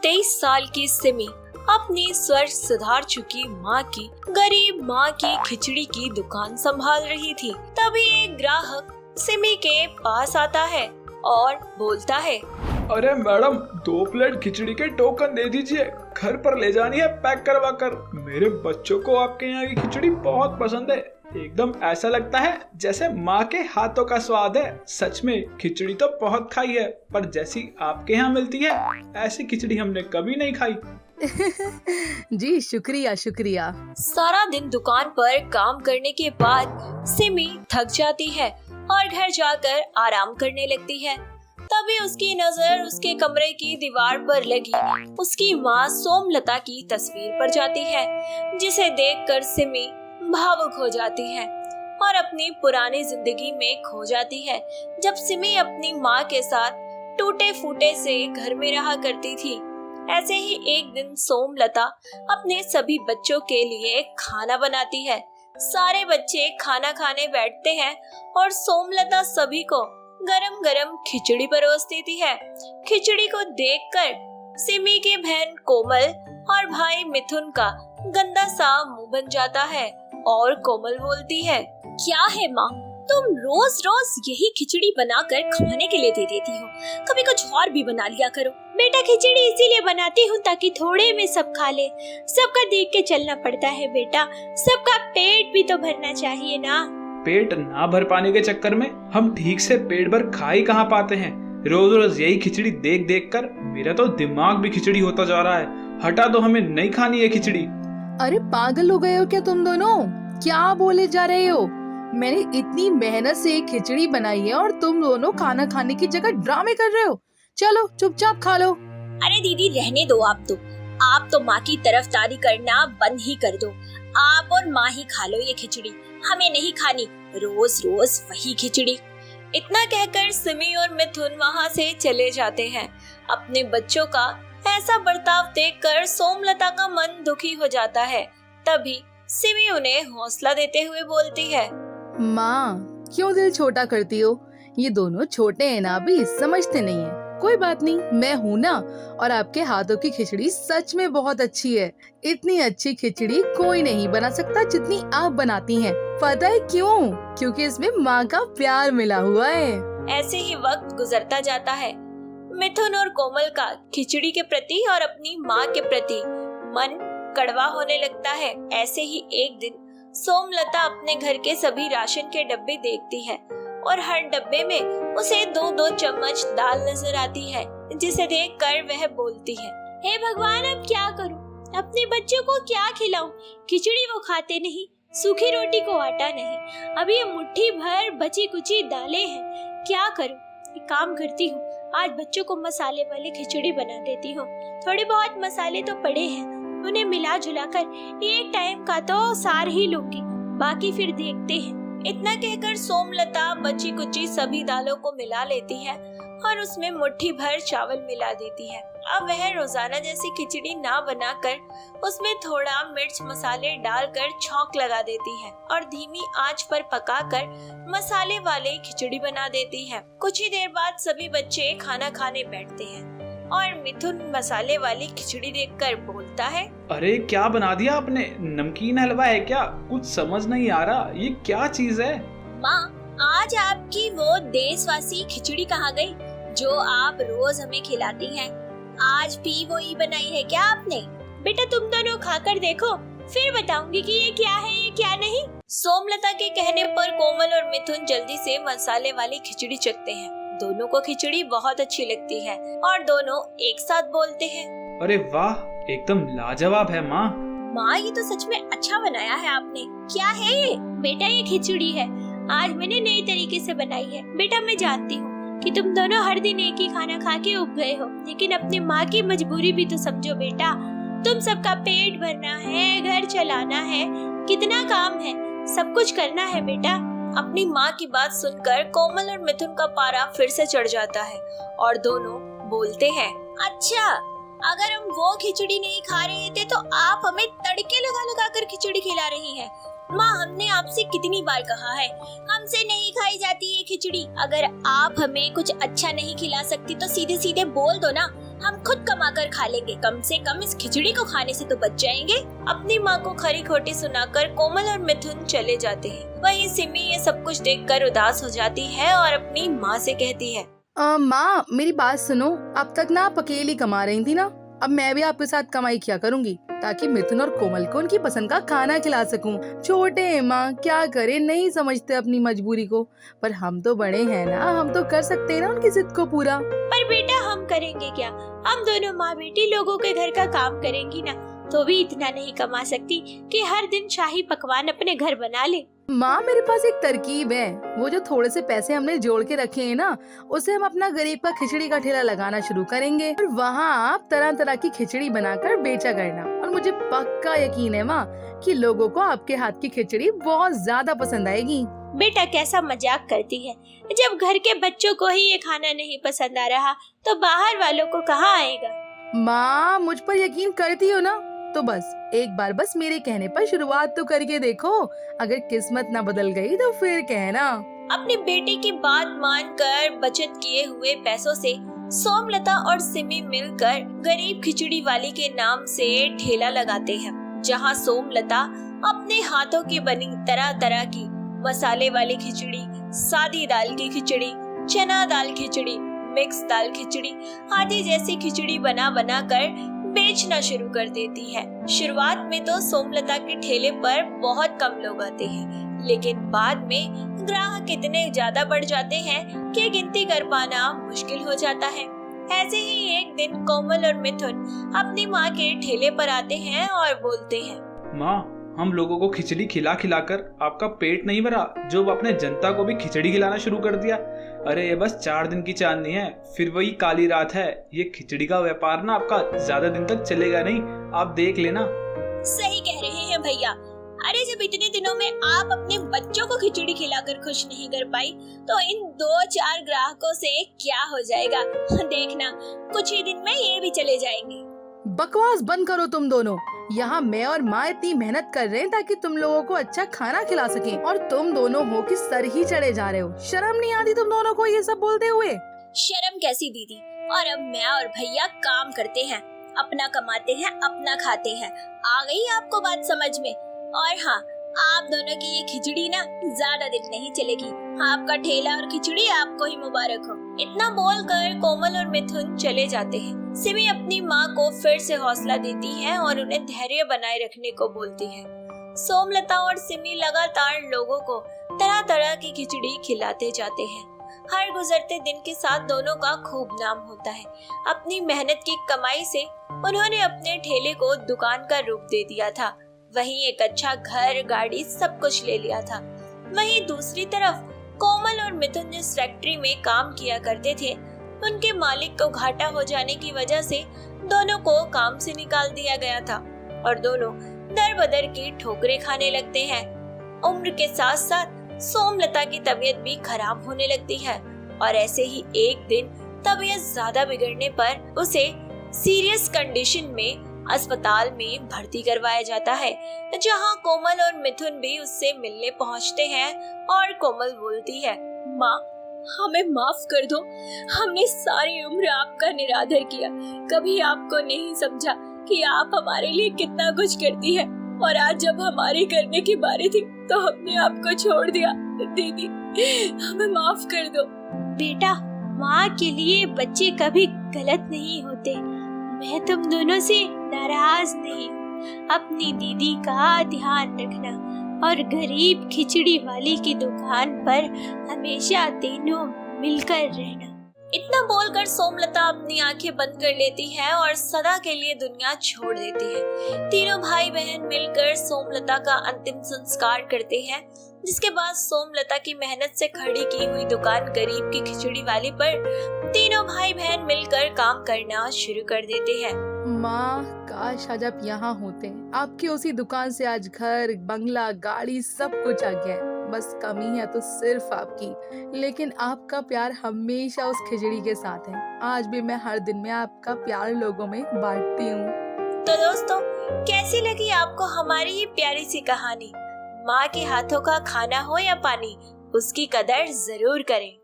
23 साल की सिमी अपनी स्वर सुधार चुकी माँ की गरीब माँ की खिचड़ी की दुकान संभाल रही थी। तभी एक ग्राहक सिमी के पास आता है और बोलता है, अरे मैडम, 2 प्लेट खिचड़ी के टोकन दे दीजिए, घर पर ले जानी है पैक करवा कर। मेरे बच्चों को आपके यहाँ की खिचड़ी बहुत पसंद है। एकदम ऐसा लगता है जैसे माँ के हाथों का स्वाद है। सच में खिचड़ी तो बहुत खाई है, पर जैसी आपके यहाँ मिलती है ऐसी खिचड़ी हमने कभी नहीं खाई। जी शुक्रिया शुक्रिया। सारा दिन दुकान पर काम करने के बाद सिमी थक जाती है और घर जाकर आराम करने लगती है। तभी उसकी नजर उसके कमरे की दीवार पर लगी उसकी माँ सोमलता की तस्वीर पर जाती है, जिसे देखकर सिमी भावुक हो जाती है और अपनी पुरानी जिंदगी में खो जाती है, जब सिमी अपनी माँ के साथ टूटे फूटे से घर में रहा करती थी। ऐसे ही एक दिन सोमलता अपने सभी बच्चों के लिए खाना बनाती है। सारे बच्चे खाना खाने बैठते हैं और सोमलता सभी को गरम गरम खिचड़ी परोस देती है। खिचड़ी को देखकर सिमी की बहन कोमल और भाई मिथुन का गंदा सा मुंह बन जाता है और कोमल बोलती है, क्या है माँ, तुम रोज रोज यही खिचड़ी बनाकर खाने के लिए दे देती हो, कभी कुछ और भी बना लिया करो। बेटा खिचड़ी इसीलिए बनाती हूँ ताकि थोड़े में सब खा ले, सबका देख के चलना पड़ता है बेटा, सबका पेट भी तो भरना चाहिए ना। पेट ना भर पाने के चक्कर में हम ठीक से पेट भर खा ही कहाँ पाते हैं। रोज रोज यही खिचड़ी देख देख कर मेरा तो दिमाग भी खिचड़ी होता जा रहा है। हटा दो, हमें नहीं खानी है खिचड़ी। अरे पागल हो गए हो क्या तुम दोनों? क्या बोले जा रहे हो? मैंने इतनी मेहनत से एक खिचड़ी बनाई है और तुम दोनों खाना खाने की जगह ड्रामे कर रहे हो। चलो चुपचाप खा लो। अरे दीदी रहने दो, आप तो माँ की तरफदारी करना बंद ही कर दो। आप और माँ ही खा लो ये खिचड़ी, हमें नहीं खानी रोज रोज वही खिचड़ी। इतना कहकर सिमी और मिथुन वहाँ से चले जाते हैं। अपने बच्चों का ऐसा बर्ताव देखकर सोमलता का मन दुखी हो जाता है। तभी सिमी उन्हें हौसला देते हुए बोलती है, माँ क्यों दिल छोटा करती हो? ये दोनों छोटे हैं ना, अभी समझते नहीं है। कोई बात नहीं, मैं हूँ ना। और आपके हाथों की खिचड़ी सच में बहुत अच्छी है। इतनी अच्छी खिचड़ी कोई नहीं बना सकता जितनी आप बनाती हैं। पता है क्यों? क्योंकि इसमें माँ का प्यार मिला हुआ है। ऐसे ही वक्त गुजरता जाता है। मिथुन और कोमल का खिचड़ी के प्रति और अपनी माँ के प्रति मन कड़वा होने लगता है। ऐसे ही एक दिन सोमलता अपने घर के सभी राशन के डब्बे देखती है और हर डब्बे में उसे 2-2 चम्मच दाल नजर आती है, जिसे देखकर वह बोलती है, हे भगवान अब क्या करूं? अपने बच्चों को क्या खिलाऊं? खिचड़ी वो खाते नहीं, सूखी रोटी को आटा नहीं, अभी ये मुट्ठी भर बची कुची दालें हैं, क्या करूं? एक काम करती हूँ, आज बच्चों को मसाले वाली खिचड़ी बना देती हूँ। थोड़े बहुत मसाले तो पड़े हैं, उन्हें मिला जुला कर एक टाइम का तो सार ही लूंगी, बाकी फिर देखते हैं। इतना कहकर सोमलता बची कुची सभी दालों को मिला लेती है और उसमें मुट्ठी भर चावल मिला देती है। अब वह रोजाना जैसी खिचड़ी ना बनाकर उसमें थोड़ा मिर्च मसाले डालकर छौंक लगा देती है और धीमी आंच पर पकाकर मसाले वाली खिचड़ी बना देती है। कुछ ही देर बाद सभी बच्चे खाना खाने बैठते हैं और मिथुन मसाले वाली खिचड़ी देखकर बोलता है, अरे क्या बना दिया आपने? नमकीन हलवा है क्या? कुछ समझ नहीं आ रहा, ये क्या चीज है? माँ आज आपकी वो देशवासी खिचड़ी कहाँ गई जो आप रोज हमें खिलाती हैं? आज भी वही बनाई है क्या आपने? बेटा तुम दोनों खाकर देखो, फिर बताऊंगी कि ये क्या है ये क्या नहीं। सोमलता के कहने पर कोमल और मिथुन जल्दी से मसाले वाली खिचड़ी चखते हैं। दोनों को खिचड़ी बहुत अच्छी लगती है और दोनों एक साथ बोलते हैं, अरे वाह, एकदम लाजवाब है माँ। माँ ये तो सच में अच्छा बनाया है आपने। क्या है ये? बेटा ये खिचड़ी है, आज मैंने नई तरीके से बनाई है। बेटा मैं जानती हूँ कि तुम दोनों हर दिन एक ही खाना खा के उब गए हो, लेकिन अपनी माँ की मजबूरी भी तो समझो बेटा। तुम सबका पेट भरना है, घर चलाना है, कितना काम है, सब कुछ करना है बेटा। अपनी माँ की बात सुनकर कोमल और मिथुन का पारा फिर से चढ़ जाता है और दोनों बोलते हैं, अच्छा अगर हम वो खिचड़ी नहीं खा रहे थे तो आप हमें तड़के लगा लगा कर खिचड़ी खिला रही हैं। माँ हमने आपसे कितनी बार कहा है, हमसे नहीं खाई जाती ये खिचड़ी। अगर आप हमें कुछ अच्छा नहीं खिला सकती तो सीधे सीधे बोल दो ना, हम खुद कमा कर खा लेंगे, कम से कम इस खिचड़ी को खाने से तो बच जाएंगे। अपनी माँ को खरी खोटी सुनाकर कोमल और मिथुन चले जाते हैं। वहीं सिमी ये सब कुछ देखकर उदास हो जाती है और अपनी माँ से कहती है, माँ मेरी बात सुनो, अब तक ना आप अकेली कमा रही थी ना, अब मैं भी आपके साथ कमाई किया करूँगी ताकि मिथुन और कोमल को उनकी पसंद का खाना खिला सकूं। छोटे हैं माँ, क्या करें, नहीं समझते अपनी मजबूरी को, पर हम तो बड़े हैं ना, हम तो कर सकते हैं ना उनकी जिद को पूरा। पर बेटा हम करेंगे क्या? हम दोनों माँ बेटी लोगों के घर का काम करेंगी ना, तो भी इतना नहीं कमा सकती कि हर दिन शाही पकवान अपने घर बना ले। माँ मेरे पास एक तरकीब है, वो जो थोड़े से पैसे हमने जोड़ के रखे हैं ना, उसे हम अपना गरीब का खिचड़ी का ठेला लगाना शुरू करेंगे और वहाँ आप तरह तरह की खिचड़ी बनाकर बेचा करना। और मुझे पक्का यकीन है माँ कि लोगों को आपके हाथ की खिचड़ी बहुत ज्यादा पसंद आएगी। बेटा कैसा मजाक करती है, जब घर के बच्चों को ही ये खाना नहीं पसंद आ रहा तो बाहर वालों को कहाँ आएगा। माँ मुझ पर यकीन करती हो ना, तो बस एक बार बस मेरे कहने पर शुरुआत तो करके देखो, अगर किस्मत ना बदल गई तो फिर कहना। अपनी बेटी की बात मानकर बचत किए हुए पैसों से सोमलता और सिमी मिलकर गरीब खिचड़ी वाली के नाम से ठेला लगाते हैं, जहां सोमलता अपने हाथों की बनी तरह तरह की मसाले वाली खिचड़ी, सादी दाल की खिचड़ी, चना दाल खिचड़ी, मिक्स दाल खिचड़ी आदि जैसी खिचड़ी बना बना कर बेचना शुरू कर देती है। शुरुआत में तो सोमलता के ठेले पर बहुत कम लोग आते हैं, लेकिन बाद में ग्राहक इतने ज्यादा बढ़ जाते हैं कि गिनती कर पाना मुश्किल हो जाता है। ऐसे ही एक दिन कोमल और मिथुन अपनी माँ के ठेले पर आते हैं और बोलते हैं, माँ हम लोगों को खिचड़ी खिला खिलाकर आपका पेट नहीं भरा, जो आपने जनता को भी खिचड़ी खिलाना शुरू कर दिया। अरे ये बस 4 दिन की चांदनी है, फिर वही काली रात है। ये खिचड़ी का व्यापार ना आपका ज्यादा दिन तक चलेगा नहीं, आप देख लेना। सही कह रहे हैं भैया। अरे जब इतने दिनों में आप अपने बच्चों को खिचड़ी खिलाकर खुश नहीं कर पाई, तो इन 2-4 ग्राहकों से क्या हो जाएगा देखना, कुछ ही दिन में ये भी चले जाएंगे। बकवास बंद करो तुम दोनों। यहाँ मैं और माँ इतनी मेहनत कर रहे हैं ताकि तुम लोगों को अच्छा खाना खिला सकें, और तुम दोनों हो कि सर ही चढ़े जा रहे हो। शर्म नहीं आती तुम दोनों को ये सब बोलते हुए? शर्म कैसी दीदी, और अब मैं और भैया काम करते हैं, अपना कमाते हैं, अपना खाते हैं। आ गई आपको बात समझ में? और हाँ, आप दोनों की ये खिचड़ी ना ज्यादा दिन नहीं चलेगी। आपका ठेला और खिचड़ी आपको ही मुबारक हो। इतना बोलकर कोमल और मिथुन चले जाते हैं। सिमी अपनी माँ को फिर से हौसला देती है और उन्हें धैर्य बनाए रखने को बोलती है। सोमलता और सिमी लगातार लोगों को तरह तरह की खिचड़ी खिलाते जाते हैं। हर गुजरते दिन के साथ दोनों का खूब नाम होता है। अपनी मेहनत की कमाई से उन्होंने अपने ठेले को दुकान का रूप दे दिया था, वहीं एक अच्छा घर, गाड़ी, सब कुछ ले लिया था। वहीं दूसरी तरफ कोमल और मिथुन जिस फैक्ट्री में काम किया करते थे, उनके मालिक को घाटा हो जाने की वजह से दोनों को काम से निकाल दिया गया था और दोनों दर बदर की ठोकरें खाने लगते हैं। उम्र के साथ साथ सोमलता की तबीयत भी खराब होने लगती है और ऐसे ही एक दिन तबीयत ज्यादा बिगड़ने पर उसे सीरियस कंडीशन में अस्पताल में भर्ती करवाया जाता है, जहां कोमल और मिथुन भी उससे मिलने पहुंचते हैं और कोमल बोलती है, माँ हमें माफ कर दो, हमने सारी उम्र आपका निरादर किया, कभी आपको नहीं समझा कि आप हमारे लिए कितना कुछ करती है, और आज जब हमारे करने की बारी थी तो हमने आपको छोड़ दिया। दीदी हमें माफ कर दो। बेटा माँ के लिए बच्चे कभी गलत नहीं होते, मैं तुम दोनों से नाराज नहीं हूँ। अपनी दीदी का ध्यान रखना और गरीब खिचड़ी वाली की दुकान पर हमेशा तीनों मिलकर रहना। इतना बोलकर सोमलता अपनी आंखें बंद कर लेती है और सदा के लिए दुनिया छोड़ देती है। तीनों भाई बहन मिलकर सोमलता का अंतिम संस्कार करते हैं, जिसके बाद सोमलता की मेहनत से खड़ी की हुई दुकान गरीब की खिचड़ी वाली पर तीनों भाई बहन मिलकर काम करना शुरू कर देते हैं। माँ काश आज आप यहाँ होते, आपकी उसी दुकान से आज घर, बंगला, गाड़ी सब कुछ आ गया है। बस कमी है तो सिर्फ आपकी, लेकिन आपका प्यार हमेशा उस खिचड़ी के साथ है। आज भी मैं हर दिन में आपका प्यार लोगों में बांटती हूँ। तो दोस्तों, कैसी लगी आपको हमारी ये प्यारी सी कहानी? माँ के हाथों का खाना हो या पानी, उसकी कदर जरूर करें।